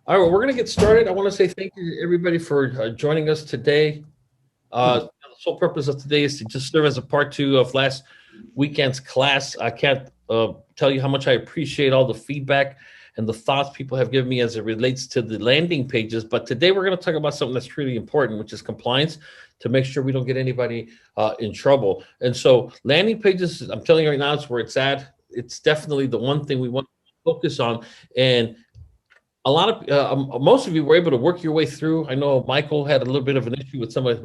All right, well, we're going to get started. I want to say thank you to everybody for joining us today. The sole purpose of today is to just serve as a part two of last weekend's class. I can't tell you how much I appreciate all the feedback and the thoughts people have given me as it relates to the landing pages. But today we're going to talk about something that's really important, which is compliance, to make sure we don't get anybody in trouble. And so landing pages, I'm telling you right now, it's where it's at. It's definitely the one thing we want to focus on. And a lot of most of you were able to work your way through. I know Michael had a little bit of an issue with some of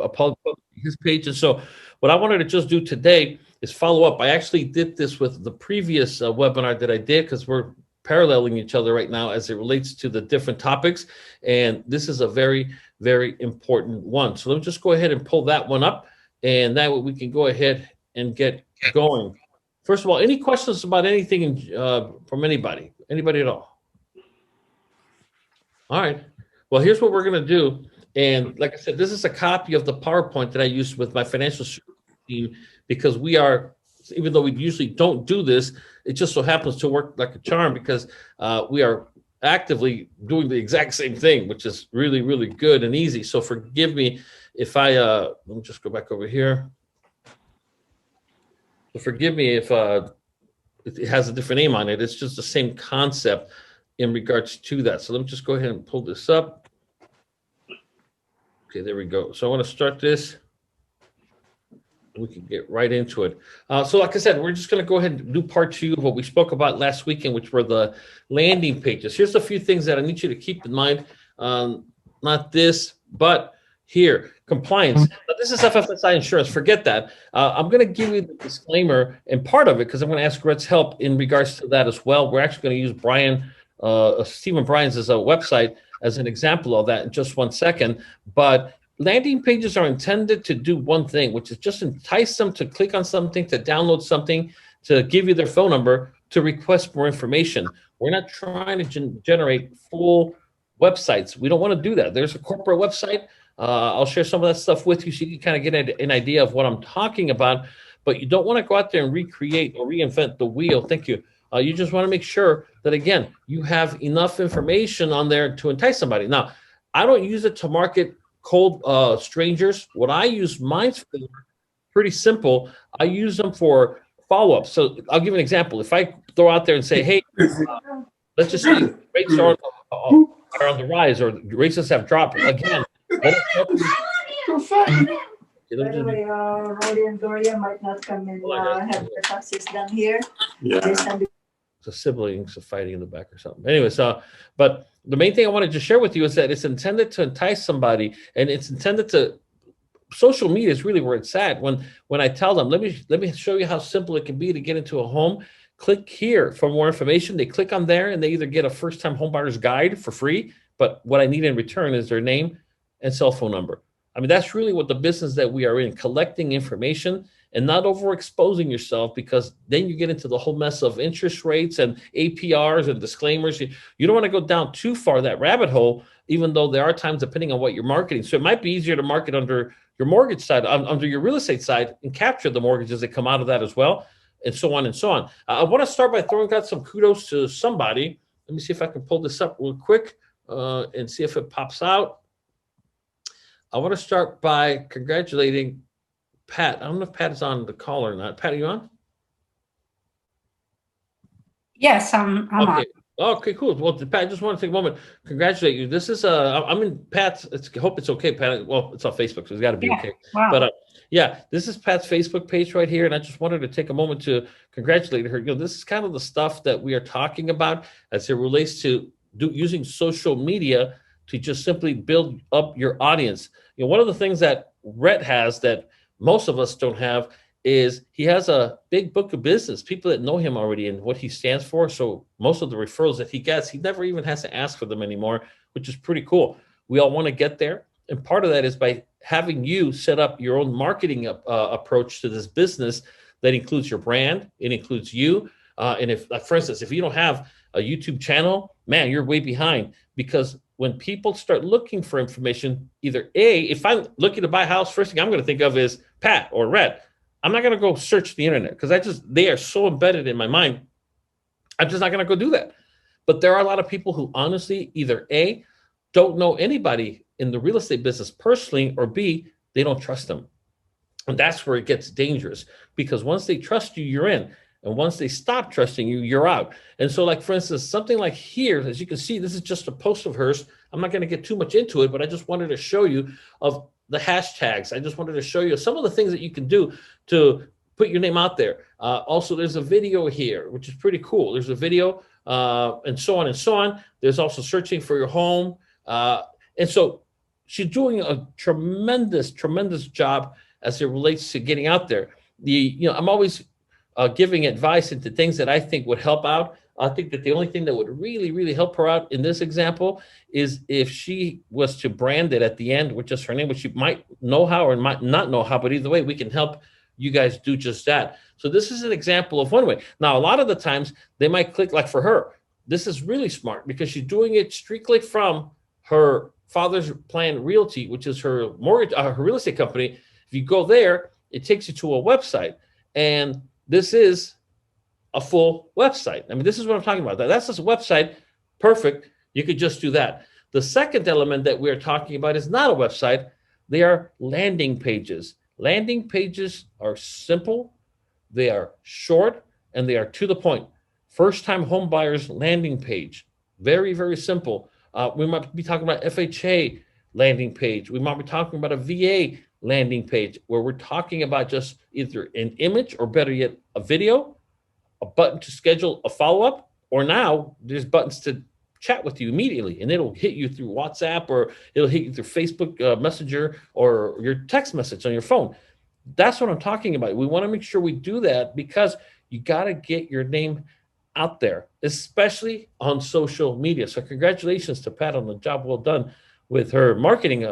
his page, and so what I wanted to just do today is follow up. I actually did this with the previous webinar that I did because we're paralleling each other right now as it relates to the different topics, and this is a very, very important one. So let me just go ahead and pull that one up, and that way we can go ahead and get going. First of all, any questions about anything from anybody? Anybody at all? All right. Well, here's what we're going to do. And like I said, this is a copy of the PowerPoint that I used with my financial team because we are, even though we usually don't do this, it just so happens to work like a charm because we are actively doing the exact same thing, which is really, really good and easy. So forgive me if let me just go back over here. So forgive me if it has a different name on it. It's just the same concept in regards to that. So let me just go ahead and pull this up. Okay, there we go. So I want to start this. We can get right into it. So like I said, we're just going to go ahead and do part two of what we spoke about last weekend, which were the landing pages. Here's a few things that I need you to keep in mind. Not this, but here, compliance. Now, this is FFSI insurance. Forget that. I'm going to give you the disclaimer and part of it because I'm going to ask Rhett's help in regards to that as well. We're actually going to use Stephen Bryan's as a website as an example of that in just 1 second. But landing pages are intended to do one thing, which is just entice them to click on something, to download something, to give you their phone number, to request more information. We're not trying to generate full websites. We don't want to do that. There's a corporate website. I'll share some of that stuff with you so you can kind of get an idea of what I'm talking about. But you don't want to go out there and recreate or reinvent the wheel. Thank you. You just want to make sure that, again, you have enough information on there to entice somebody. Now, I don't use it to market cold strangers. What I use mine for, pretty simple. I use them for follow-up. So I'll give you an example. If I throw out there and say, hey, let's just say rates are on the rise or rates have dropped. Again, let us help you. By the way, Rolly and Doria might not come in have their taxes done here. Yeah. The siblings are fighting in the back or something. Anyway, but the main thing I wanted to share with you is that it's intended to entice somebody, and it's intended to. Social media is really where it's at. When I tell them, let me show you how simple it can be to get into a home. Click here for more information. They click on there, and they either get a first-time homebuyer's guide for free, but what I need in return is their name and cell phone number. I mean, that's really what the business that we are in, collecting information and not overexposing yourself, because then you get into the whole mess of interest rates and APRs and disclaimers. You don't want to go down too far that rabbit hole, even though there are times depending on what you're marketing. So it might be easier to market under your mortgage side, under your real estate side, and capture the mortgages that come out of that as well, and so on and so on. I want to start by throwing out some kudos to somebody. Let me see if I can pull this up real quick and see if it pops out. I want to start by congratulating Pat. I don't know if Pat is on the call or not. Pat, are you on? Yes, I'm on. Okay, cool. Well, Pat, I just want to take a moment, congratulate you. This is I'm in Pat's. I hope it's okay, Pat. Well, it's on Facebook, so it's got to be okay. Wow. But yeah, this is Pat's Facebook page right here, and I just wanted to take a moment to congratulate her. This is kind of the stuff that we are talking about as it relates to using social media to just simply build up your audience. One of the things that Rhett has that most of us don't have is he has a big book of business, people that know him already and what he stands for. So most of the referrals that he gets, he never even has to ask for them anymore, which is pretty cool. We all want to get there. And part of that is by having you set up your own marketing approach to this business that includes your brand. It includes you. And if, for instance, if you don't have a YouTube channel, man, you're way behind, because when people start looking for information, either if I'm looking to buy a house, first thing I'm going to think of is Pat or Rhett. I'm not going to go search the internet because they are so embedded in my mind. I'm just not going to go do that. But there are a lot of people who honestly either don't know anybody in the real estate business personally, or B, they don't trust them. And that's where it gets dangerous, because once they trust you, you're in. And once they stop trusting you, you're out. And so, like, for instance, something like here, as you can see, this is just a post of hers. I'm not going to get too much into it, but I just wanted to show you of the hashtags. I just wanted to show you some of the things that you can do to put your name out there. Also, there's a video here, which is pretty cool. There's a video and so on and so on. There's also searching for your home. And so she's doing a tremendous, tremendous job as it relates to getting out there. I'm always giving advice into things that I think would help out. I think that the only thing that would really, really help her out in this example is if she was to brand it at the end with just her name, which you might know how or might not know how, but either way, we can help you guys do just that. So this is an example of one way. Now, a lot of the times they might click, like for her, this is really smart because she's doing it strictly from her Father's Plan Realty, which is her mortgage, her real estate company. If you go there, it takes you to a website, and this is a full website. I mean, this is what I'm talking about. That's just a website. Perfect. You could just do that. The second element that we're talking about is not a website. They are landing pages. Landing pages are simple, they are short, and they are to the point. First-time home buyers landing page. Very, very simple. We might be talking about FHA landing page. We might be talking about a VA landing page where we're talking about just either an image or, better yet, a video, a button to schedule a follow-up, or now there's buttons to chat with you immediately, and it'll hit you through WhatsApp, or it'll hit you through Facebook Messenger, or your text message on your phone. That's what I'm talking about. We want to make sure we do that because you got to get your name out there, especially on social media. So congratulations to Pat on the job well done with her marketing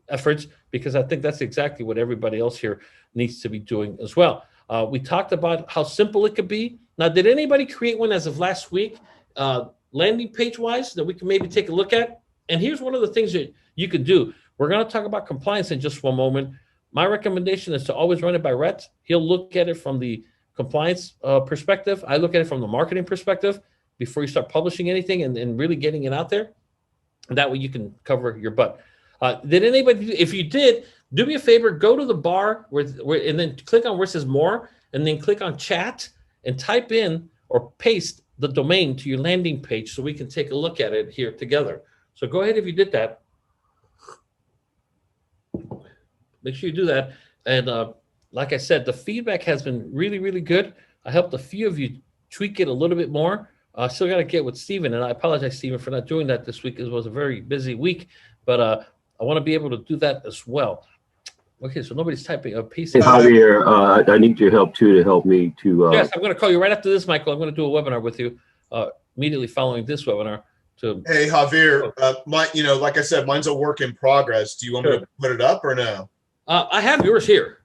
efforts, because I think that's exactly what everybody else here needs to be doing as well. We talked about how simple it could be. Now, did anybody create one as of last week, landing page wise, that we can maybe take a look at? And here's one of the things that you could do. We're going to talk about compliance in just one moment. My recommendation is to always run it by Rhett. He'll look at it from the compliance perspective. I look at it from the marketing perspective before you start publishing anything and really getting it out there. And that way you can cover your butt. Did anybody, if you did, do me a favor, go to the bar and then click on where it says more, and then click on chat and type in or paste the domain to your landing page so we can take a look at it here together. So go ahead if you did that. Make sure you do that. And like I said, the feedback has been really, really good. I helped a few of you tweak it a little bit more. I still got to get with Steven, and I apologize, Steven, for not doing that this week. It was a very busy week, but I want to be able to do that as well. Okay, so nobody's typing a piece. Hey, Javier, I need your help too, to help me to. Yes, I'm going to call you right after this, Michael. I'm going to do a webinar with you immediately following this webinar. Hey, Javier, like I said, mine's a work in progress. Do you want me to put it up or no? I have yours here.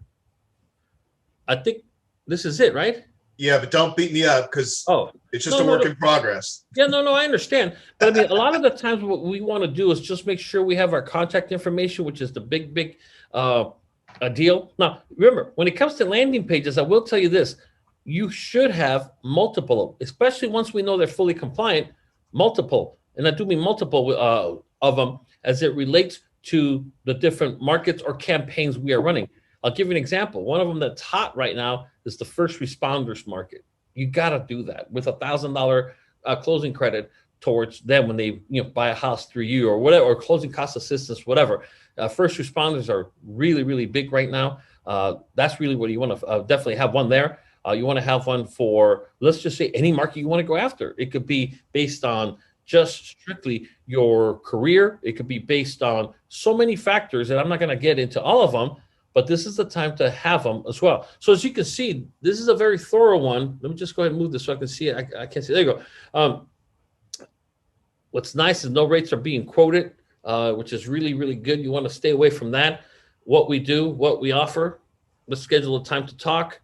I think this is it, right? Yeah, but don't beat me up because it's just a work in progress. Yeah, no, I understand. But I mean, a lot of the times what we want to do is just make sure we have our contact information, which is the big deal. Now, remember, when it comes to landing pages, I will tell you this. You should have multiple, especially once we know they're fully compliant, multiple. And I do mean multiple of them as it relates to the different markets or campaigns we are running. I'll give you an example. One of them that's hot right now is the first responders market. You got to do that with $1,000 closing credit towards them when they buy a house through you or whatever, or closing cost assistance, whatever. First responders are really, really big right now. That's really what you want to definitely have one there. You want to have one for, let's just say, any market you want to go after. It could be based on just strictly your career. It could be based on so many factors, and I'm not going to get into all of them, but this is the time to have them as well. So as you can see, this is a very thorough one. Let me just go ahead and move this so I can see it. I can't see. There you go. What's nice is no rates are being quoted, which is really, really good. You want to stay away from that. What we do, what we offer. Let's schedule a time to talk.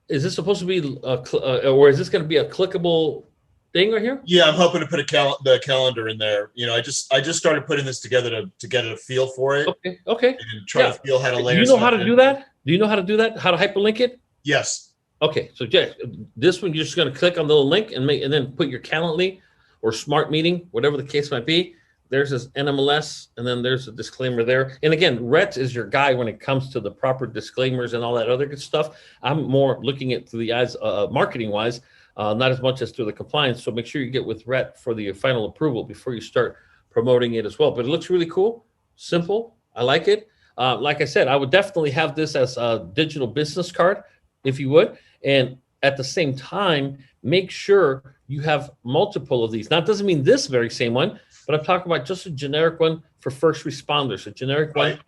Is this supposed to be, or is this going to be a clickable thing right here? Yeah, I'm hoping to put the calendar in there. I just started putting this together to get a feel for it. Okay. And try to feel how to layer. Do you know how to do that? Do you know how to do that? How to hyperlink it? Yes. Okay, so Jack, this one you're just going to click on the little link and then put your Calendly. or smart meeting, whatever the case might be. There's this NMLS, and then there's a disclaimer there. And again, Rhett is your guy when it comes to the proper disclaimers and all that other good stuff. I'm more looking at through the eyes, marketing-wise, not as much as through the compliance. So make sure you get with Rhett for the final approval before you start promoting it as well. But it looks really cool, simple. I like it. Like I said, I would definitely have this as a digital business card, if you would. And at the same time, make sure you have multiple of these. Now, it doesn't mean this very same one, but I'm talking about just a generic one for first responders, a generic one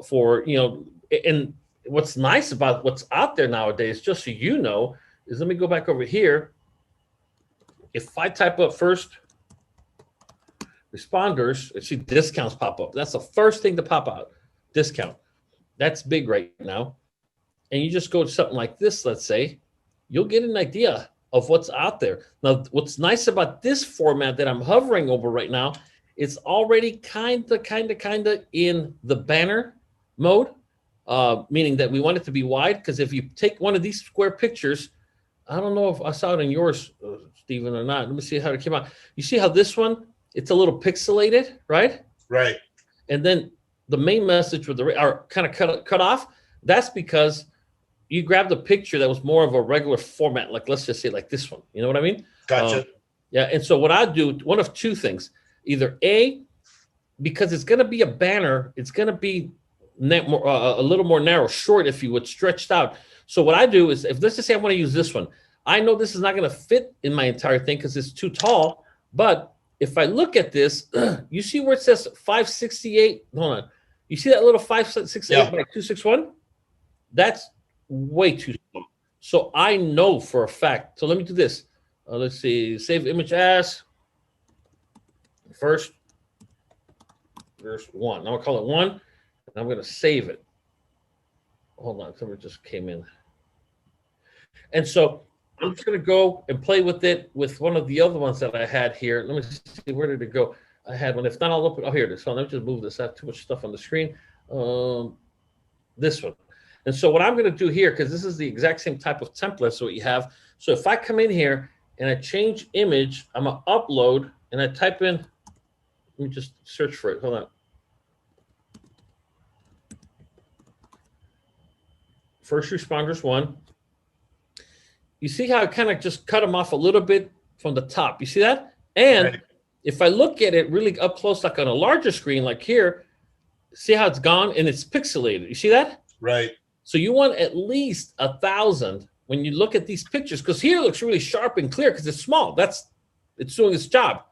for, you know, and what's nice about what's out there nowadays, just so you know, is let me go back over here. If I type up first responders, see discounts pop up. That's the first thing to pop out, discount. That's big right now. And you just go to something like this, let's say, you'll get an idea of what's out there. Now, what's nice about this format that I'm hovering over right now, it's already kind of in the banner mode, meaning that we want it to be wide. Because if you take one of these square pictures, I don't know if I saw it in yours, Stephen, or not. Let me see how it came out. You see how this one, it's a little pixelated, right? Right. And then the main message with the are kind of cut off. That's because you grabbed a picture that was more of a regular format, like let's just say like this one. You know what I mean? Gotcha. Yeah. And so what I do, one of two things. Either A, because it's going to be a banner, it's going to be a little more narrow, short, if you would, stretched out. So what I do is, if let's just say I want to use this one, I know this is not going to fit in my entire thing because it's too tall. But if I look at this, you see where it says 568? Hold on. You see that little 568 by 261? That's way too small. So I know for a fact. So let me do this. Let's see. Save image as. First, there's one. Now I'll call it 1, and I'm going to save it. Hold on, somebody just came in. And so I'm just going to go and play with it with one of the other ones that I had here. Let me see, where did it go? I had one. If not, I'll open. Oh, here it is. So let me just move this. I have too much stuff on the screen. This one. And so what I'm going to do here, because this is the exact same type of template, so what you have. So if I come in here and I change image, I'm going to upload, and I type in. Let me just search for it. Hold on. First responders 1. You see how I kind of just cut them off a little bit from the top. You see that? And if I look at it really up close, like on a larger screen, like here, see how it's gone and it's pixelated. You see that? Right. So you want at least 1,000 when you look at these pictures, because here it looks really sharp and clear because it's small. It's doing its job.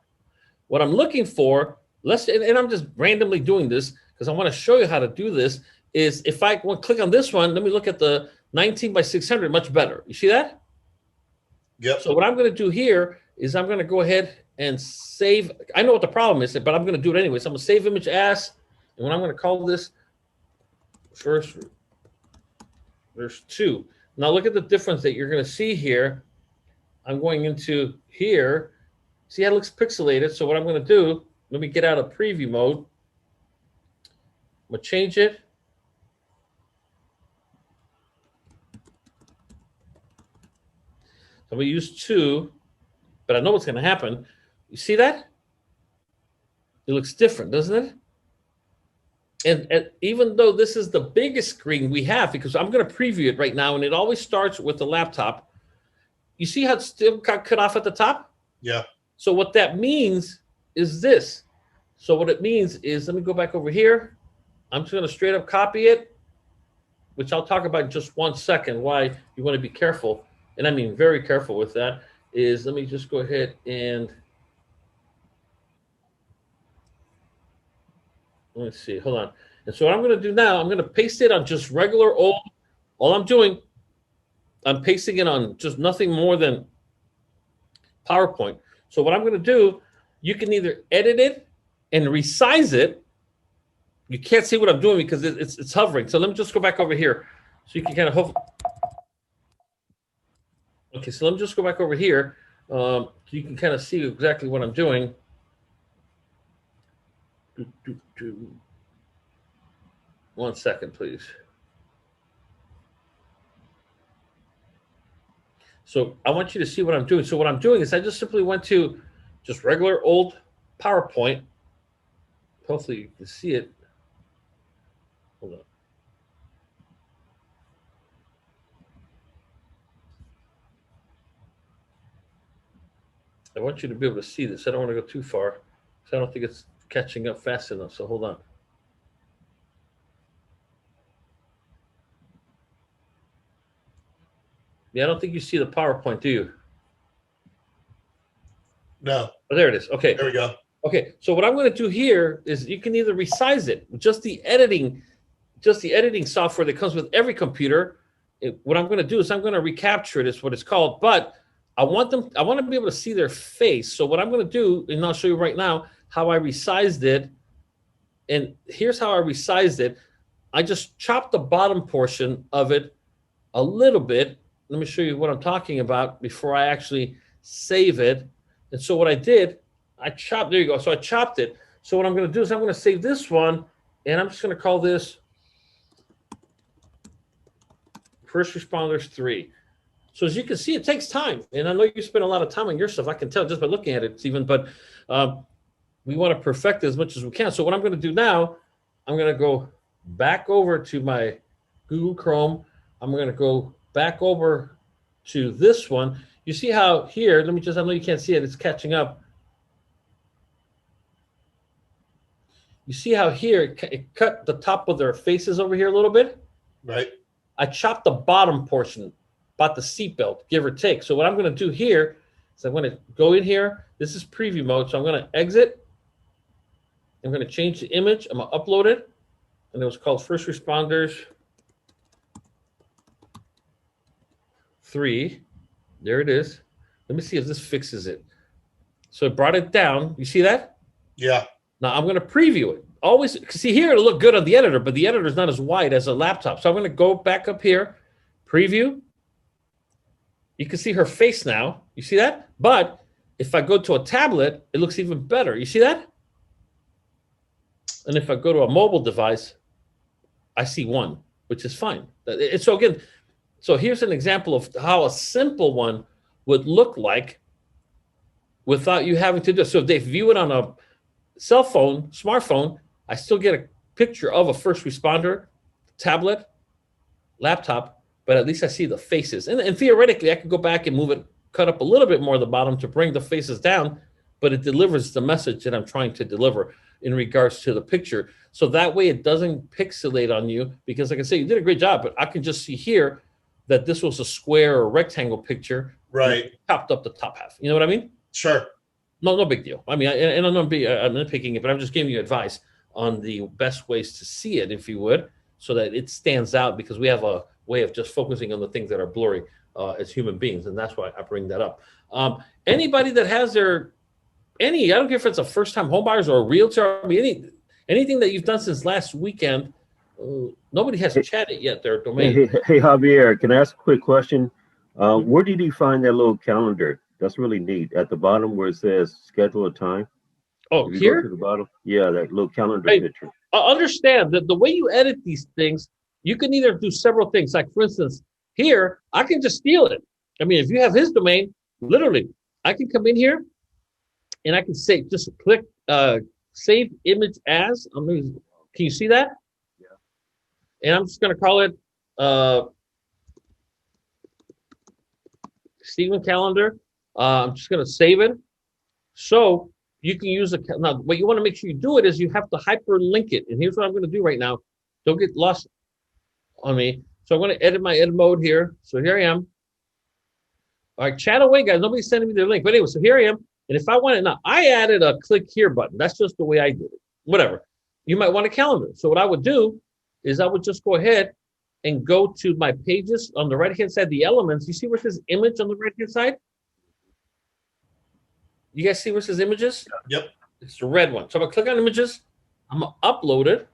What I'm looking for, and I'm just randomly doing this because I want to show you how to do this, is if I want to click on this one, let me look at the 19 by 600, much better. You see that? Yep. So what I'm going to do here is I'm going to go ahead and save. I know what the problem is, but I'm going to do it anyway. So I'm going to save image as, and when I'm going to call this first, there's 2. Now look at the difference that you're going to see here. I'm going into here. See how it looks pixelated. So what I'm going to do, let me get out of preview mode. I'm going to change it. I'm going to use 2, but I know what's going to happen. You see that? It looks different, doesn't it? And even though this is the biggest screen we have, because I'm going to preview it right now, and it always starts with the laptop. You see how it still got cut off at the top? Yeah. So what that means is this. So what it means is, let me go back over here. I'm just going to straight up copy it, which I'll talk about in just 1 second, why you want to be careful. And I mean very careful with that, is let me just go ahead and let's see, hold on. And so what I'm going to do now, I'm going to paste it on just regular old, all I'm doing, I'm pasting it on just nothing more than PowerPoint. So what I'm going to do, you can either edit it and resize it. You can't see what I'm doing because it's hovering. So let me just go back over here so you can kind of hover. Okay, so let me just go back over here so you can kind of see exactly what I'm doing. 1 second, please. So I want you to see what I'm doing. So what I'm doing is I just simply went to just regular old PowerPoint. Hopefully you can see it. Hold on. I want you to be able to see this. I don't want to go too far because I don't think it's catching up fast enough. So hold on. Yeah, I don't think you see the PowerPoint, do you? No, Oh, there it is. Okay. there we go. Okay. So what I'm going to do here is you can either resize it, just the editing software that comes with every computer. What I'm going to do is I'm going to recapture it, is what it's called. But I want to be able to see their face. So what I'm going to do, and I'll show you right now how I resized it. And here's how I resized it. I just chopped the bottom portion of it a little bit. Let me show you what I'm talking about before I actually save it. And so what I did, I chopped, there you go. So I chopped it. So what I'm going to do is I'm going to save this one, and I'm just going to call this First Responders 3. So as you can see, it takes time. And I know you spend a lot of time on your stuff. I can tell just by looking at it, Stephen, but we want to perfect it as much as we can. So what I'm going to do now, I'm going to go back over to my Google Chrome. I'm going to go back over to this one. You see how here, I know you can't see it, it's catching up. You see how here it cut the top of their faces over here a little bit? Right. I chopped the bottom portion, about the seatbelt, give or take. So what I'm going to do here is I'm going to go in here. This is preview mode, so I'm going to exit. I'm going to change the image. I'm going to upload it. And it was called First Responders 3. There it is. Let me see if this fixes it. So it brought it down. You see that? Yeah. Now I'm going to preview it. Always, see here, it'll look good on the editor, but the editor is not as wide as a laptop. So I'm going to go back up here, preview. You can see her face now. You see that? But if I go to a tablet, it looks even better. You see that? And if I go to a mobile device, I see one, which is fine. So again, so here's an example of how a simple one would look like without you having to do it. So if they view it on a cell phone, smartphone, I still get a picture of a first responder, tablet, laptop, but at least I see the faces. And theoretically, I could go back and move it, cut up a little bit more at the bottom to bring the faces down, but it delivers the message that I'm trying to deliver in regards to the picture. So that way it doesn't pixelate on you, because like I say, you did a great job, but I can just see here that this was a square or rectangle picture. Right. Chopped up the top half. You know what I mean? Sure. No big deal. I mean, and I'm not nitpicking it, but I'm just giving you advice on the best ways to see it, if you would, so that it stands out, because we have a way of just focusing on the things that are blurry as human beings, and that's why I bring that up. Anybody that has I don't care if it's a first-time homebuyers or a realtor, I mean, anything that you've done since last weekend, nobody has chatted yet their domain. Hey, Javier, can I ask a quick question? Where did you find that little calendar? That's really neat. At the bottom where it says schedule a time. Oh, If you here? go to the bottom, yeah, that little calendar Hey, picture. understand that the way you edit these things, you can either do several things. Like, for instance, here, I can just steal it. I mean, if you have his domain, literally, I can come in here and I can say, just click save image as. Can you see that? Yeah. And I'm just going to call it Stephen Calendar. I'm just going to save it. So you can use now, what you want to make sure you do it is you have to hyperlink it. And here's what I'm going to do right now. Don't get lost on me. So I'm going to edit my edit mode here. So here I am. All right, chat away, guys. Nobody's sending me their link. But anyway, so here I am. And if I want it now, I added a click here button. That's just the way I did it. Whatever. You might want a calendar. So what I would do is I would just go ahead and go to my pages on the right-hand side, the elements. You see where it says image on the right-hand side? You guys see where it says images? Yep. It's the red one. So I'm gonna click on images. I'm gonna upload it.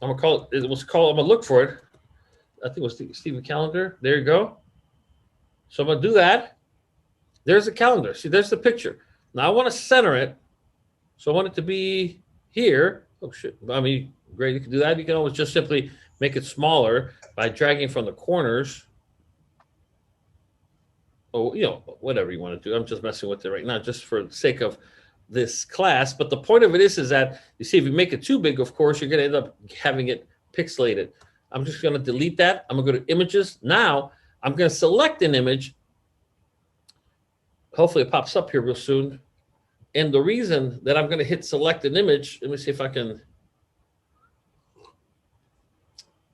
I'm gonna call it. I'm gonna look for it. I think it was Stephen Calendar. There you go. So I'm gonna do that. There's the calendar. See, there's the picture. Now I want to center it. So I want it to be here. Oh shit. I mean, great. You can do that. You can always just simply make it smaller by dragging from the corners. or, whatever you want to do. I'm just messing with it right now, just for the sake of this class. But the point of it is that you see, if you make it too big, of course, you're going to end up having it pixelated. I'm just going to delete that. I'm going to go to images. Now I'm going to select an image. Hopefully it pops up here real soon. And the reason that I'm going to hit select an image, let me see if I can.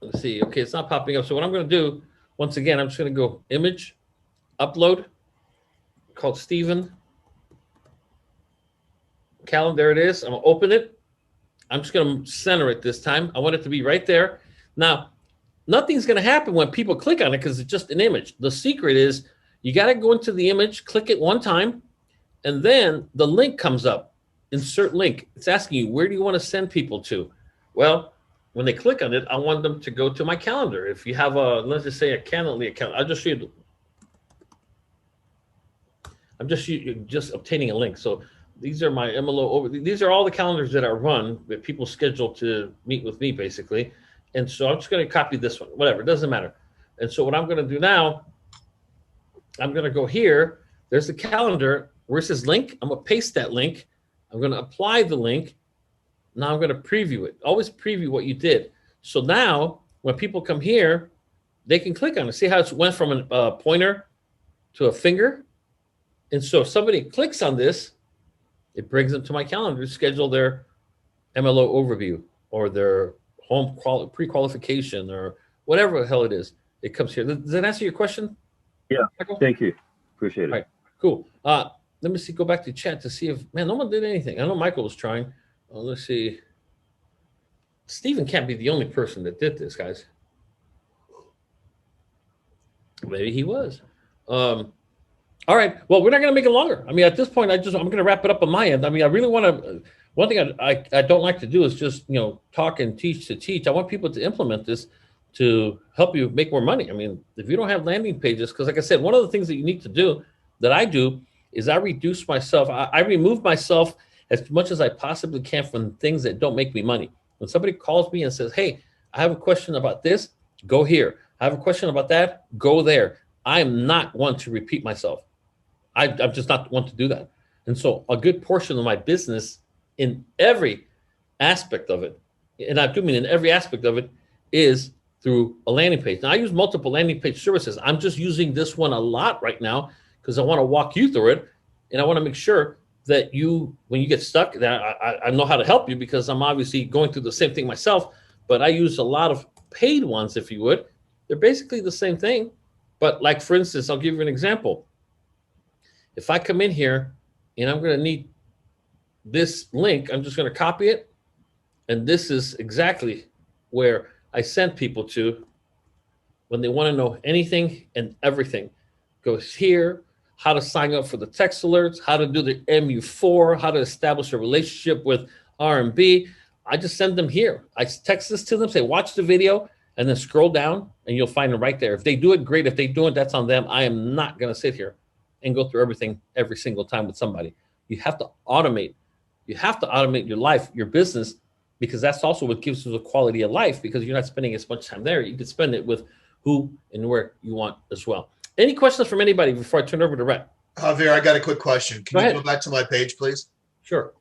Let's see. Okay, it's not popping up. So what I'm going to do, once again, I'm just going to go image, upload, called Stephen. Calendar, there it is. I'm going to open it. I'm just going to center it this time. I want it to be right there. Now, nothing's going to happen when people click on it because it's just an image. The secret is you got to go into the image, click it one time, and then the link comes up. Insert link. It's asking you, where do you want to send people to? Well, when they click on it, I want them to go to my calendar. If you have a, let's just say a Calendly account, I'll just show you. I'm just obtaining a link. So these are my MLO over. These are all the calendars that I run that people schedule to meet with me, basically. And so I'm just going to copy this one, whatever, it doesn't matter. And so what I'm going to do now, I'm going to go here. There's the calendar. Where's this link? I'm going to paste that link. I'm going to apply the link. Now I'm going to preview it. Always preview what you did. So now when people come here, they can click on it. See how it went from a pointer to a finger? And so if somebody clicks on this, it brings them to my calendar to schedule their MLO overview or their home pre-qualification or whatever the hell it is. It comes here. Does that answer your question? Yeah, Michael? thank you. Appreciate it. All right, cool. Let me see, go back to chat to see if, man, no one did anything. I know Michael was trying. Let's see. Stephen can't be the only person that did this, guys. Maybe he was. All right. Well, we're not going to make it longer. I mean, at this point, I'm going to wrap it up on my end. I mean, I really want to. One thing I don't like to do is just talk and teach to teach. I want people to implement this to help you make more money. I mean, if you don't have landing pages, because like I said, one of the things that you need to do that I do is I reduce myself. I remove myself as much as I possibly can from things that don't make me money. When somebody calls me and says, "Hey, I have a question about this," go here. I have a question about that, go there. I am not one to repeat myself. I'm just not one to do that. And so a good portion of my business in every aspect of it, and I do mean in every aspect of it, is through a landing page. Now I use multiple landing page services. I'm just using this one a lot right now because I want to walk you through it. And I want to make sure that you, when you get stuck, that I know how to help you because I'm obviously going through the same thing myself, but I use a lot of paid ones, if you would. They're basically the same thing. But like, for instance, I'll give you an example. If I come in here and I'm going to need this link, I'm just going to copy it. And this is exactly where I send people to when they want to know anything and everything. Goes here, how to sign up for the text alerts, how to do the MU4, how to establish a relationship with RMB. I just send them here. I text this to them, say, watch the video, and then scroll down, and you'll find them right there. If they do it, great. If they don't, that's on them. I am not going to sit here and go through everything every single time with somebody. You have to automate. You have to automate your life, your business, because that's also what gives you the quality of life, because you're not spending as much time there. You can spend it with who and where you want as well. Any questions from anybody before I turn over to Rhett? Javier, I got a quick question. Can you go back to my page, please? Sure.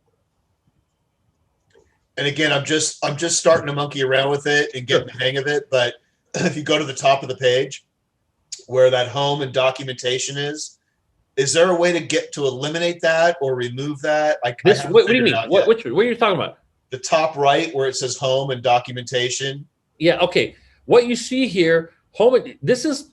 And again, I'm just starting to monkey around with it and getting the hang of it. But if you go to the top of the page where that home and documentation is there a way to eliminate that or remove that? What do you mean? What are you talking about? The top right where it says home and documentation. Yeah. Okay. What you see here, this is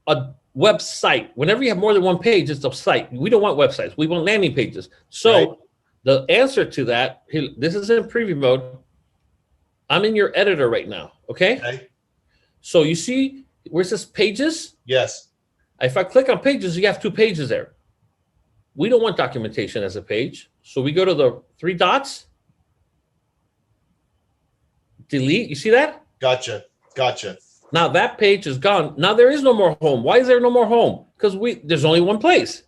a website. Whenever you have more than one page, it's a site. We don't want websites. We want landing pages. So right. The answer to that, this is in preview mode. I'm in your editor right now. Okay. So you see where it says pages? Yes. If I click on pages, you have 2 pages there. We don't want documentation as a page. So we go to the 3 dots. Delete. You see that? Gotcha. Now that page is gone. Now there is no more home. Why is there no more home? Because there's only one place.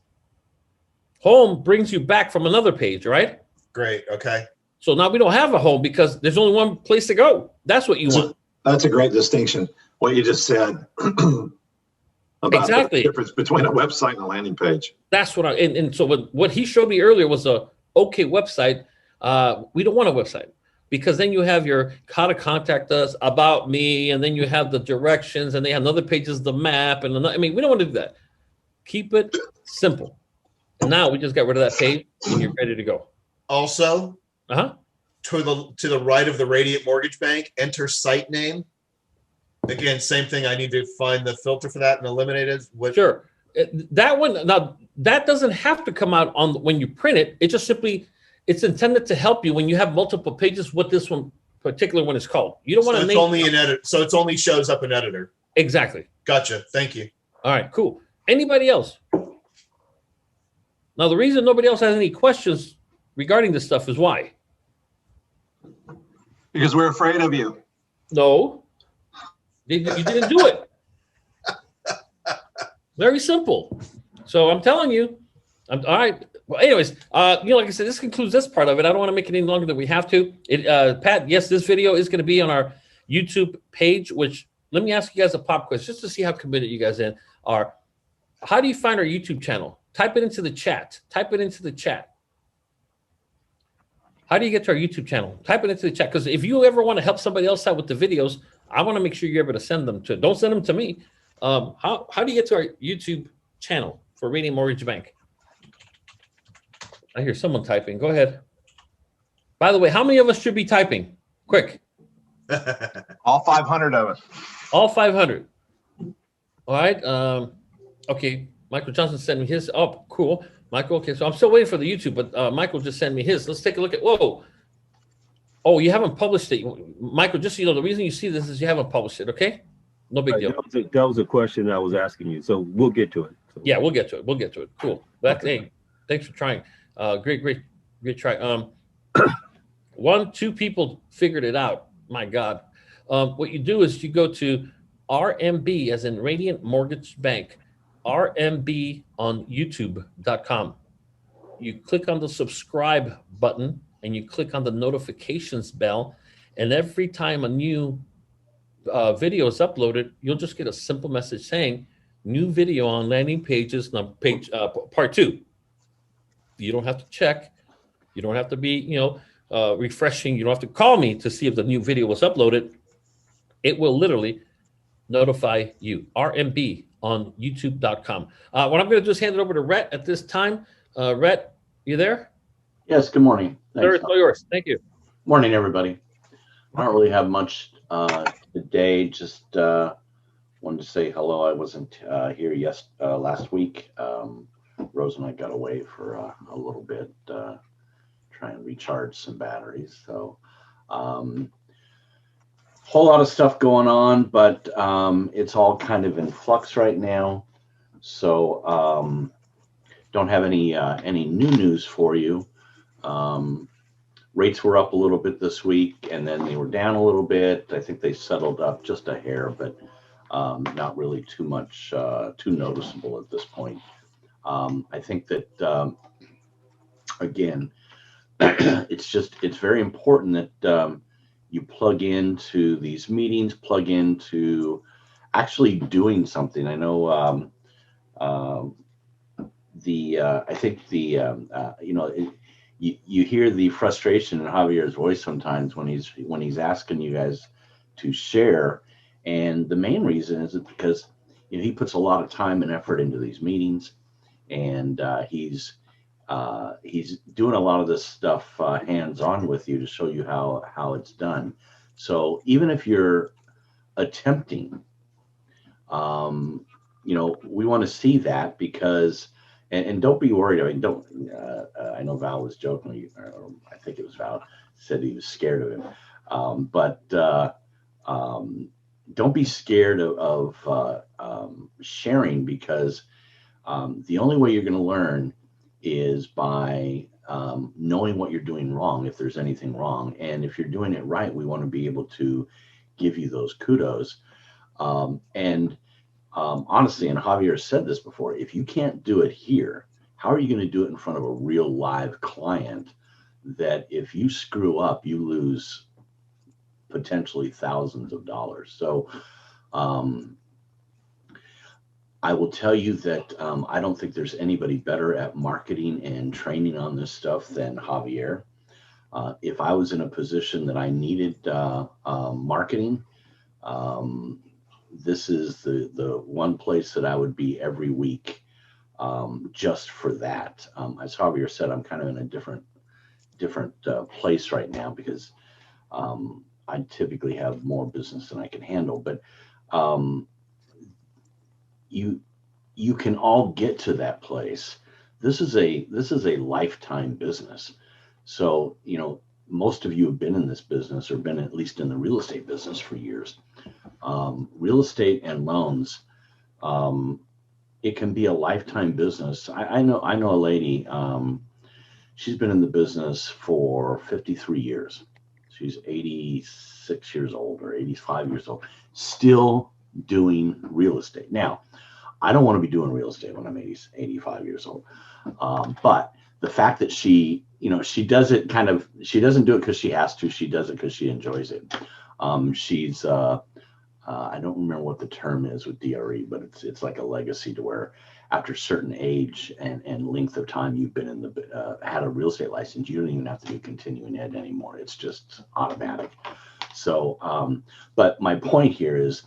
Home brings you back from another page, right? Great. Okay. So now we don't have a home because there's only one place to go. That's what you want. That's a great distinction. What you just said. about Exactly. the difference between a website and a landing page. That's what and so what he showed me earlier was a okay website. We don't want a website because then you have your how to contact us, about me, and then you have the directions, and they have another pages, the map, and another, I mean, we don't want to do that. Keep it simple. And now we just got rid of that page, and you're ready to go. Also, Uh-huh. to the right of the Radiant Mortgage Bank, enter site name. Again, same thing. I need to find the filter for that and eliminate it. Sure. That one now that doesn't have to come out on when you print it. It just simply it's intended to help you when you have multiple pages. What this one particular one is called. You don't want to it's name only an edit. So it's only shows up in editor. Exactly. Gotcha. Thank you. All right. Cool. Anybody else? Now the reason nobody else has any questions regarding this stuff is why? Because we're afraid of you. No. You didn't do it. Very simple. So I'm telling you. All right. Well, anyways, like I said, this concludes this part of it. I don't want to make it any longer than we have to. Pat, yes, this video is going to be on our YouTube page, which let me ask you guys a pop quiz just to see how committed you guys are. How do you find our YouTube channel? Type it into the chat. Type it into the chat. How do you get to our YouTube channel? Type it into the chat. Because if you ever want to help somebody else out with the videos, I want to make sure you're able to send them to. Don't send them to me. How do you get to our YouTube channel for Radiant Mortgage Bank? I hear someone typing. Go ahead. By the way, how many of us should be typing? Quick. All 500 of us. All 500. All right. Okay. Michael Johnson sent me his. Oh, cool. Michael. Okay. So I'm still waiting for the YouTube, but Michael just sent me his. Let's take a look at. Whoa. Oh, you haven't published it. Michael, just so you know, the reason you see this is you haven't published it. Okay. No big deal. That was a question I was asking you. So we'll get to it. So. Yeah, we'll get to it. We'll get to it. Cool. Hey, thanks for trying. Great try. 2 people figured it out. My God. What you do is you go to RMB, as in Radiant Mortgage Bank, RMB on YouTube.com. You click on the subscribe button and you click on the notifications bell. And every time a new video is uploaded, you'll just get a simple message saying new video on landing pages, part 2. You don't have to check. You don't have to be, refreshing. You don't have to call me to see if the new video was uploaded. It will literally notify you. RMB on YouTube.com. What I'm going to do is hand it over to Rhett at this time. Rhett, you there? Yes, good morning. Sir, it's all yours. Thank you. Morning, everybody. I don't really have much today. Just wanted to say hello. I wasn't here last week. Rose and I got away for a little bit, try and recharge some batteries. So whole lot of stuff going on, but it's all kind of in flux right now. So don't have any new news for you. Rates were up a little bit this week, and then they were down a little bit. I think they settled up just a hair, but not really too much, too noticeable at this point. I think that, again, it's very important that you plug into these meetings, plug into actually doing something. I know you hear the frustration in Javier's voice sometimes when he's asking you guys to share, and the main reason is because he puts a lot of time and effort into these meetings, and he's doing a lot of this stuff hands-on with you to show you how it's done. So even if you're attempting, we want to see that, because and don't be worried. I mean, I know Val was joking. I think it was Val said he was scared of him, but don't be scared of sharing, because the only way you're going to learn is by knowing what you're doing wrong, if there's anything wrong. And if you're doing it right, we want to be able to give you those kudos. Honestly, and Javier said this before, if you can't do it here, how are you going to do it in front of a real live client that if you screw up, you lose potentially thousands of dollars? So I will tell you that I don't think there's anybody better at marketing and training on this stuff than Javier. If I was in a position that I needed marketing, um, this is the one place that I would be every week, just for that. As Javier said, I'm kind of in a different place right now because I typically have more business than I can handle. But um, you can all get to that place. This is a lifetime business. So, most of you have been in this business or been at least in the real estate business for years. Real estate and loans, it can be a lifetime business. I know a lady, she's been in the business for 53 years. She's 86 years old or 85 years old, still doing real estate. Now, I don't want to be doing real estate when I'm 85 years old. But the fact that she does it she doesn't do it because she has to. She does it because she enjoys it. She's, I don't remember what the term is with DRE, but it's like a legacy to where after a certain age and length of time you've been in had a real estate license, you don't even have to do continuing ed anymore. It's just automatic. So, but my point here is,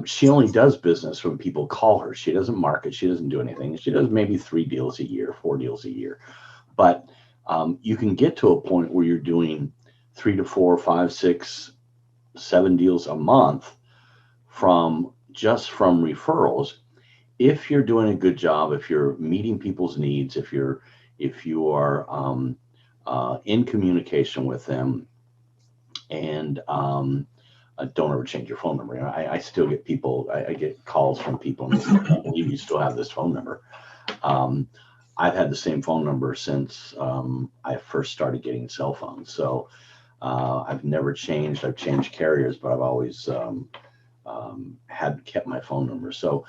she only does business when people call her. She doesn't market. She doesn't do anything. She does maybe 3 deals a year, 4 deals a year. But you can get to a point where you're doing 3 to 4, 5, 6, 7 deals a month from referrals. If you're doing a good job, if you're meeting people's needs, if you are in communication with them, and don't ever change your phone number. I still get I get calls from people and they say, I can't believe you still have this phone number. I've had the same phone number since I first started getting cell phones. So I've never changed. I've changed carriers, but I've always kept my phone number. So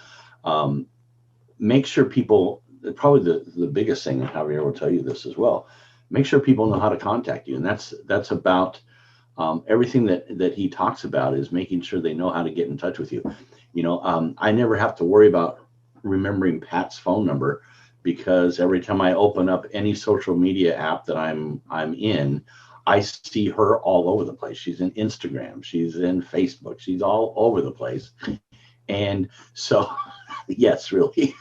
make sure people, probably the biggest thing, and Javier will tell you this as well, make sure people know how to contact you. And that's about everything that he talks about is making sure they know how to get in touch with you. I never have to worry about remembering Pat's phone number because every time I open up any social media app that I'm in, I see her all over the place. She's in Instagram, she's in Facebook, she's all over the place. And so, yes, really.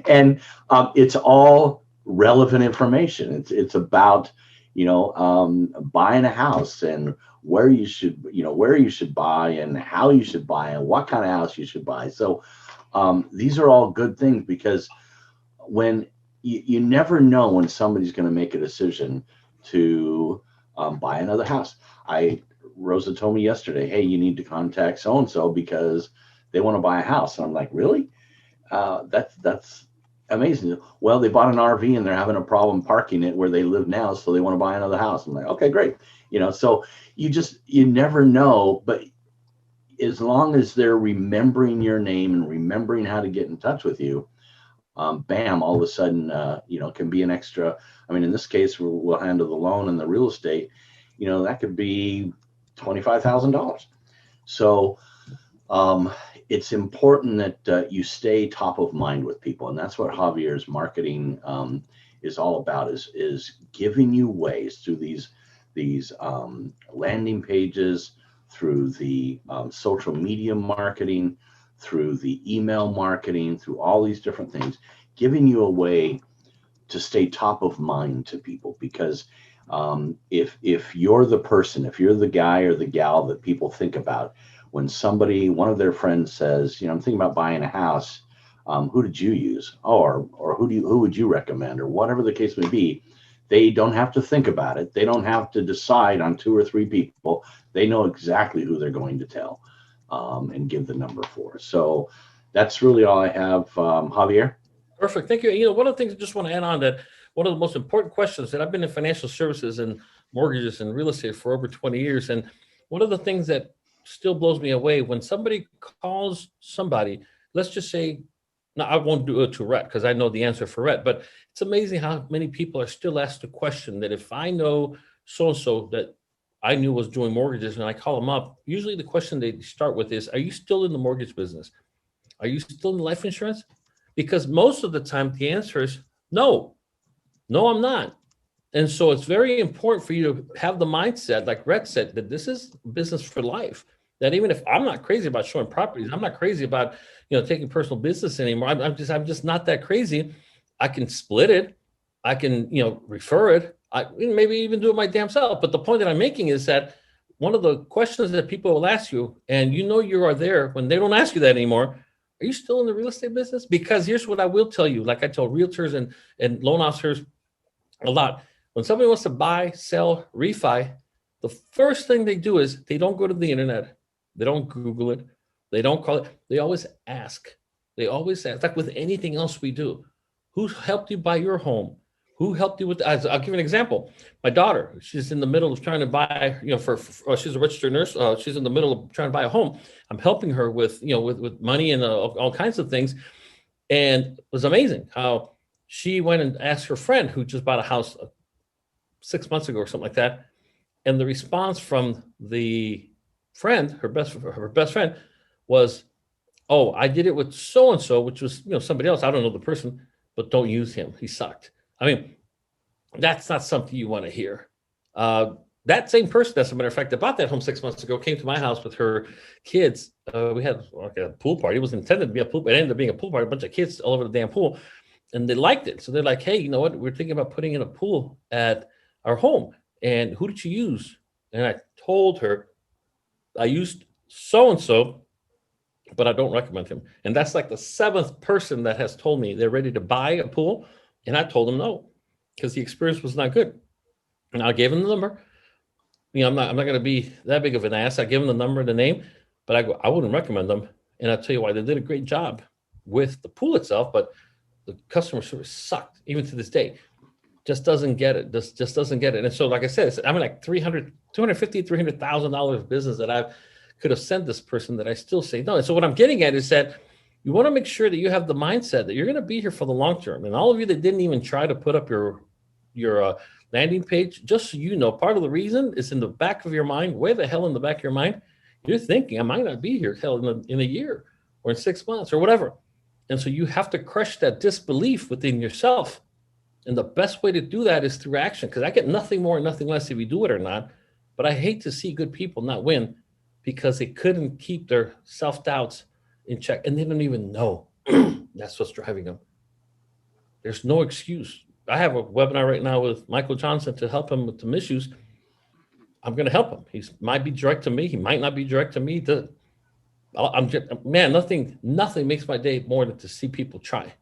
And it's all relevant information. It's about buying a house and where you should buy and how you should buy and what kind of house you should buy. So these are all good things because when you never know when somebody's going to make a decision to buy another house. Rosa told me yesterday, hey, you need to contact so-and-so because they want to buy a house. And I'm like, really? That's amazing. Well, they bought an RV and they're having a problem parking it where they live now, so they want to buy another house. I'm like, okay, great. So you never know, but as long as they're remembering your name and remembering how to get in touch with you, bam, all of a sudden, can be an extra. I mean, in this case, we'll handle the loan and the real estate, that could be $25,000. So it's important that you stay top of mind with people. And that's what Javier's marketing is all about, is giving you ways through these landing pages, through the social media marketing, through the email marketing, through all these different things, giving you a way to stay top of mind to people. Because if you're the person, if you're the guy or the gal that people think about, when one of their friends says, I'm thinking about buying a house, who did you use? Or who would you recommend? Or whatever the case may be, they don't have to think about it. They don't have to decide on 2 or 3 people. They know exactly who they're going to tell and give the number for. So that's really all I have, Javier. Perfect. Thank you. One of the things I just want to add on, that one of the most important questions that I've been in financial services and mortgages and real estate for over 20 years. And one of the things that still blows me away when somebody calls somebody, let's just say, now I won't do it to Rhett because I know the answer for Rhett, but it's amazing how many people are still asked the question that if I know so-and-so that I knew was doing mortgages and I call them up, usually the question they start with is, are you still in the mortgage business? Are you still in life insurance? Because most of the time the answer is no. No, I'm not. And so it's very important for you to have the mindset, like Rhett said, that this is business for life. That even if I'm not crazy about showing properties, I'm not crazy about, taking personal business anymore. I'm just not that crazy. I can split it. I can, refer it. I maybe even do it my damn self. But the point that I'm making is that one of the questions that people will ask you, and you are there when they don't ask you that anymore, are you still in the real estate business? Because here's what I will tell you, like I tell realtors and loan officers a lot. When somebody wants to buy, sell, refi, the first thing they do is they don't go to the internet. They don't Google it. They don't call it. They always ask. They always ask. Like with anything else we do, who helped you buy your home? Who helped you with? I'll give you an example. My daughter, she's in the middle of trying to buy, she's a registered nurse. She's in the middle of trying to buy a home. I'm helping her with, with money and all kinds of things. And it was amazing how she went and asked her friend who just bought a house 6 months ago or something like that. And the response from the friend, her best friend, was, "Oh, I did it with so-and-so," which was, somebody else. I don't know the person, but don't use him. He sucked. I mean, that's not something you want to hear. That same person, as a matter of fact, that bought that home 6 months ago, came to my house with her kids. We had like a pool party. It was intended to be a pool, but it ended up being a pool party, a bunch of kids all over the damn pool. And they liked it. So they're like, "Hey, you know what? We're thinking about putting in a pool at our home. And who did you use?" And I told her, "I used so-and-so, but I don't recommend him." And that's like the seventh person that has told me they're ready to buy a pool. And I told them no, because the experience was not good. And I gave them the number. I'm not going to be that big of an ass. I give them the number and the name, but I wouldn't recommend them. And I'll tell you why. They did a great job with the pool itself, but the customer service sucked even to this day. Just doesn't get it. Just doesn't get it. And so, like I said, I'm like $350,000 of business that I could have sent this person that I still say no. And so what I'm getting at is that you want to make sure that you have the mindset that you're going to be here for the long term. And all of you that didn't even try to put up your landing page, just so you know, part of the reason is in the back of your mind. Where the hell in the back of your mind? You're thinking, I might not be here in a year or in 6 months or whatever. And so you have to crush that disbelief within yourself. And the best way to do that is through action, because I get nothing more and nothing less if you do it or not. But I hate to see good people not win because they couldn't keep their self-doubts in check, and they don't even know that's what's driving them. There's no excuse. I have a webinar right now with Michael Johnson to help him with some issues. I'm going to help him. He might be direct to me. He might not be direct to me. Nothing makes my day more than to see people try.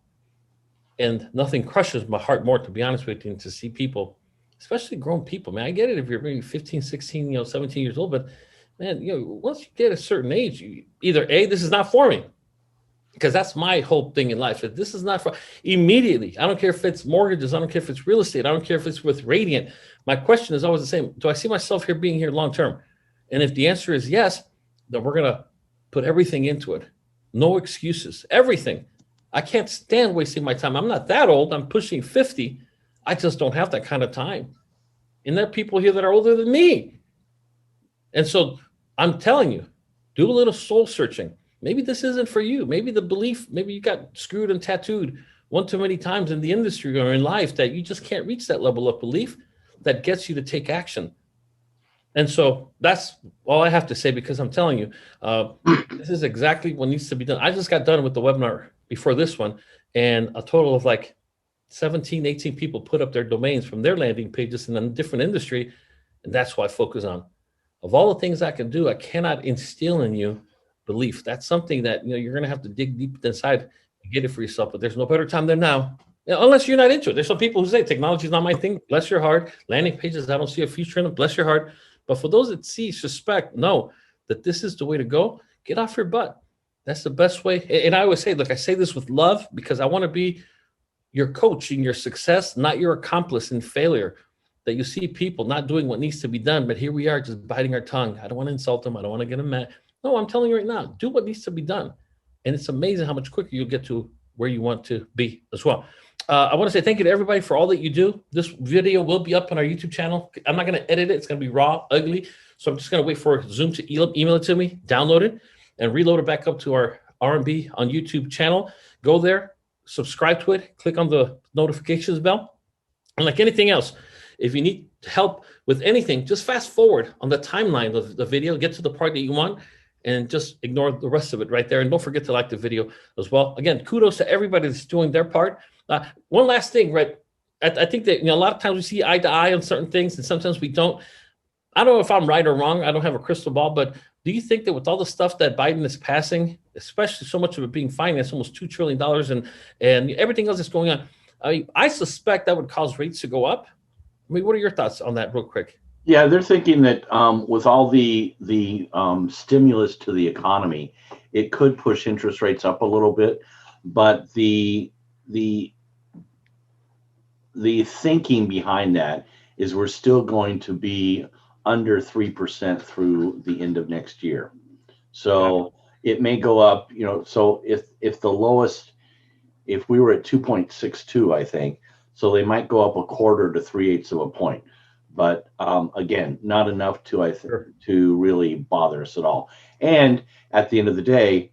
And nothing crushes my heart more, to be honest with you, than to see people, especially grown people. Man, I get it if you're maybe 15, 16, 17 years old, but man, once you get a certain age, either A, this is not for me, because that's my whole thing in life. If this is not for immediately, I don't care if it's mortgages, I don't care if it's real estate, I don't care if it's with Radiant. My question is always the same. Do I see myself here being here long term? And if the answer is yes, then we're going to put everything into it. No excuses, everything. I can't stand wasting my time. I'm not that old. I'm pushing 50. I just don't have that kind of time. And there are people here that are older than me. And so I'm telling you, do a little soul searching. Maybe this isn't for you. Maybe the belief, maybe you got screwed and tattooed one too many times in the industry or in life that you just can't reach that level of belief that gets you to take action. And so that's all I have to say, because I'm telling you, this is exactly what needs to be done. I just got done with the webinar before this one, and a total of like 17, 18 people put up their domains from their landing pages in a different industry. And that's what I focus on. Of all the things I can do, I cannot instill in you belief. That's something that you're going to have to dig deep inside and get it for yourself. But there's no better time than now, unless you're not into it. There's some people who say technology is not my thing. Bless your heart. Landing pages, I don't see a future in them. Bless your heart. But for those that suspect, know that this is the way to go. Get off your butt. That's the best way. And I always say, look, I say this with love because I want to be your coach in your success, not your accomplice in failure. That you see people not doing what needs to be done, but here we are just biting our tongue. I don't want to insult them. I don't want to get them mad. No, I'm telling you right now, do what needs to be done. And it's amazing how much quicker you'll get to where you want to be as well. I want to say thank you to everybody for all that you do. This video will be up on our YouTube channel. I'm not going to edit it. It's going to be raw, ugly. So I'm just going to wait for Zoom to email it to me, download it, and reload it back up to our RMB on YouTube channel. Go there, subscribe to it, click on the notifications bell. And like anything else, if you need help with anything, just fast forward on the timeline of the video, get to the part that you want, and just ignore the rest of it right there. And don't forget to like the video as well. Again, kudos to everybody that's doing their part. One last thing, right? I think that, a lot of times we see eye to eye on certain things, and sometimes we don't. I don't know if I'm right or wrong. I don't have a crystal ball, but do you think that with all the stuff that Biden is passing, especially so much of it being financed, almost $2 trillion, and everything else that's going on, I suspect that would cause rates to go up? I mean, what are your thoughts on that real quick? Yeah, they're thinking that with all the stimulus to the economy, it could push interest rates up a little bit, but the thinking behind that is we're still going to be under 3% through the end of next year. So it may go up, so if the lowest, if we were at 2.62, I think, so they might go up a quarter to 3/8 of a point. But again, not enough to really bother us at all. And at the end of the day,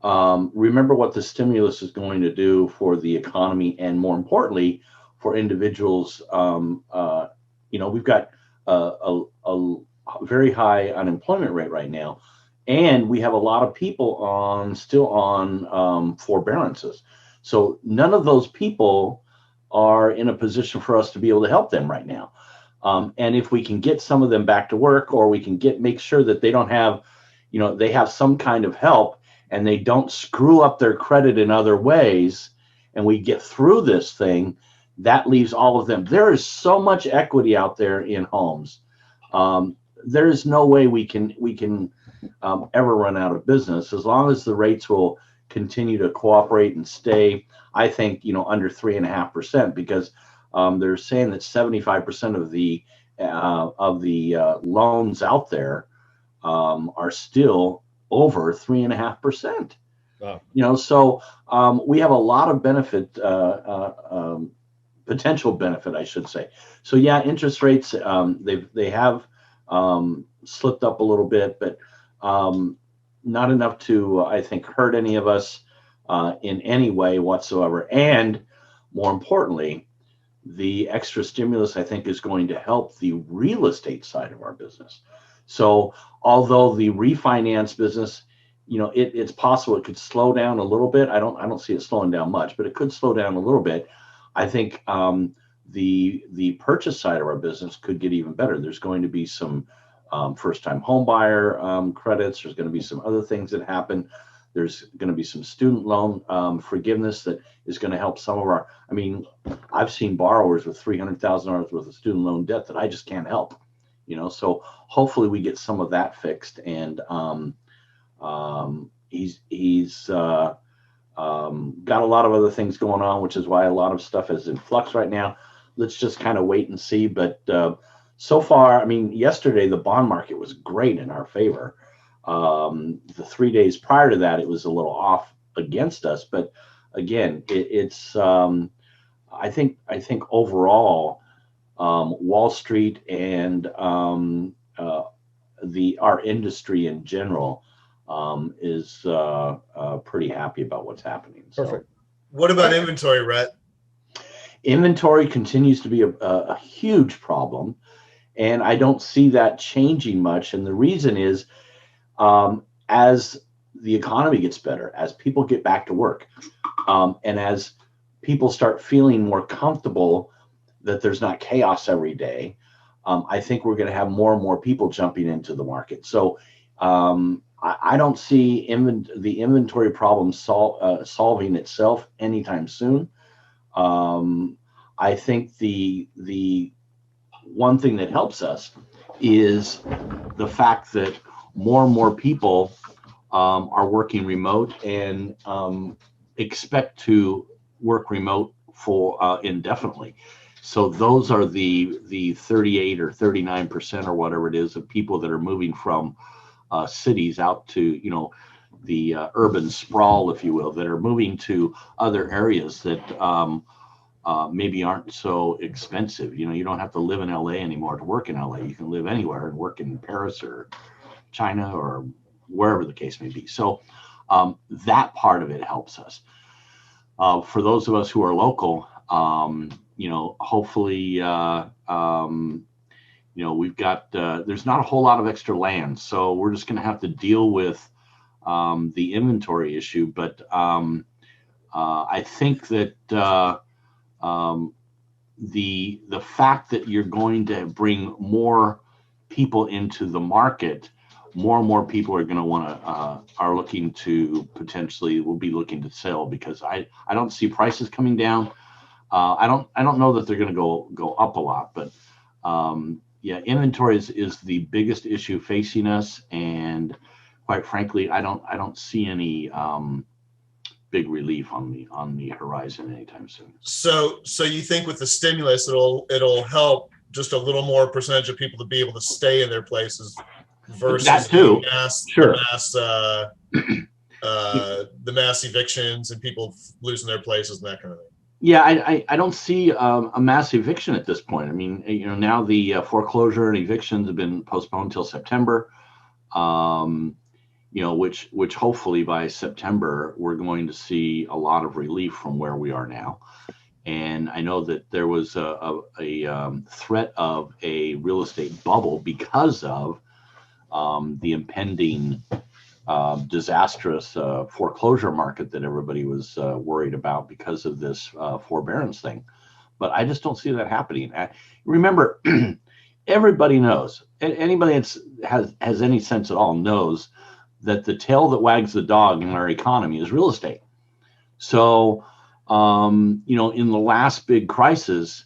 remember what the stimulus is going to do for the economy, and more importantly, for individuals. We've got a very high unemployment rate right now, and we have a lot of people still on forbearances. So none of those people are in a position for us to be able to help them right now. And if we can get some of them back to work, or we can make sure that they don't have, they have some kind of help and they don't screw up their credit in other ways, and we get through this thing, that leaves all of them. There is so much equity out there in homes. There is no way we can ever run out of business as long as the rates will continue to cooperate and stay, I think, under 3.5%, because they're saying that 75% of the loans out there are still over 3.5%. Wow. So we have a lot of potential benefit, I should say. So yeah, interest rates, they have slipped up a little bit, but not enough to, I think, hurt any of us in any way whatsoever. And more importantly, the extra stimulus, I think, is going to help the real estate side of our business. So although the refinance business, it's possible it could slow down a little bit. I don't see it slowing down much, but it could slow down a little bit. I think the purchase side of our business could get even better. There's going to be some first-time home buyer credits. There's going to be some other things that happen. There's going to be some student loan forgiveness that is going to help some of our. I mean, I've seen borrowers with $300,000 worth of student loan debt that I just can't help. So hopefully we get some of that fixed. And he's got a lot of other things going on, which is why a lot of stuff is in flux right now. Let's just kind of wait and see. But so far, I mean, yesterday the bond market was great in our favor. The 3 days prior to that, it was a little off against us. But again, it's I think overall, Wall Street and our industry in general is pretty happy about what's happening. Perfect. So, What about inventory, Rhett? inventory continues to be a huge problem, and I don't see that changing much. And the reason is, as the economy gets better, as people get back to work, and as people start feeling more comfortable that there's not chaos every day, I think we're going to have more and more people jumping into the market. So I don't see the inventory problem solving itself anytime soon. I think the one thing that helps us is the fact that more and more people are working remote and expect to work remote for indefinitely. So those are the 38 or 39% or whatever it is of people that are moving from cities out to, the urban sprawl, if you will, that are moving to other areas that maybe aren't so expensive. You don't have to live in LA anymore to work in LA. You can live anywhere and work in Paris or China or wherever the case may be. So That part of it helps us. For those of us who are local, hopefully, we've got, there's not a whole lot of extra land. So we're just going to have to deal with the inventory issue. But I think that the fact that you're going to bring more people into the market, more and more people are going to want to are looking to potentially will be looking to sell, because I don't see prices coming down. I don't know that they're going to go up a lot, but yeah, inventory is the biggest issue facing us, and quite frankly, I don't see any big relief on the horizon anytime soon. So you think with the stimulus, it'll help just a little more percentage of people to be able to stay in their places versus That too. Sure. the mass evictions and people losing their places and that kind of thing. Yeah, I don't see a mass eviction at this point. I mean, now the foreclosure and evictions have been postponed till September. Which hopefully by September we're going to see a lot of relief from where we are now. And I know that there was a threat of a real estate bubble because of the impending disastrous foreclosure market that everybody was worried about because of this forbearance thing. But I just don't see that happening. Remember, everybody knows, anybody that has any sense at all knows that the tail that wags the dog in our economy is real estate. So, in the last big crisis,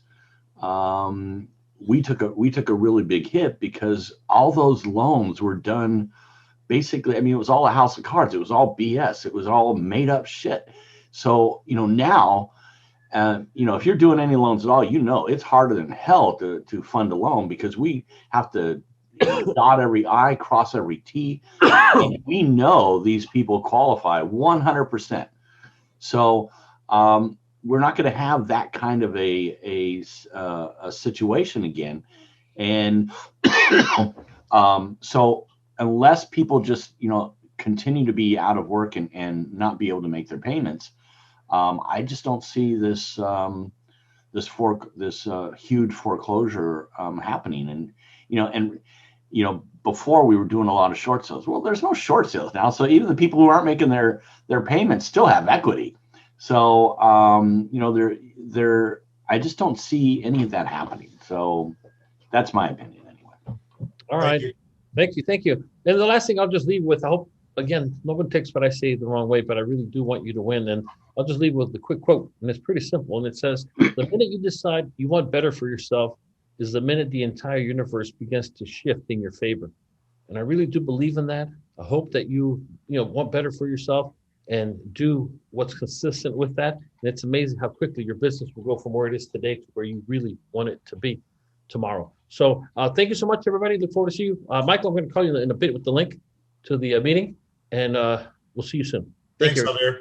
we took a really big hit because all those loans were done basically. I mean, it was all a house of cards. It was all BS. It was all made up shit. So, now, if you're doing any loans at all, it's harder than hell to fund a loan, because we have to dot every I, cross every T. And we know these people qualify 100%. So we're not going to have that kind of a situation again. And so unless people just continue to be out of work and not be able to make their payments, I just don't see this huge foreclosure happening. And before we were doing a lot of short sales. Well, there's no short sales now. So even the people who aren't making their payments still have equity. So, I just don't see any of that happening. So that's my opinion anyway. All right. Thank you. And the last thing I'll just leave with, I hope, again, no one takes what I say the wrong way, but I really do want you to win. And I'll just leave with the quick quote. And it's pretty simple. And it says, the minute you decide you want better for yourself is the minute the entire universe begins to shift in your favor. And I really do believe in that. I hope that you want better for yourself and do what's consistent with that. And it's amazing how quickly your business will go from where it is today to where you really want it to be tomorrow. So thank you so much, everybody. Look forward to see you. Michael, I'm going to call you in a bit with the link to the meeting, and we'll see you soon. Thanks, Javier.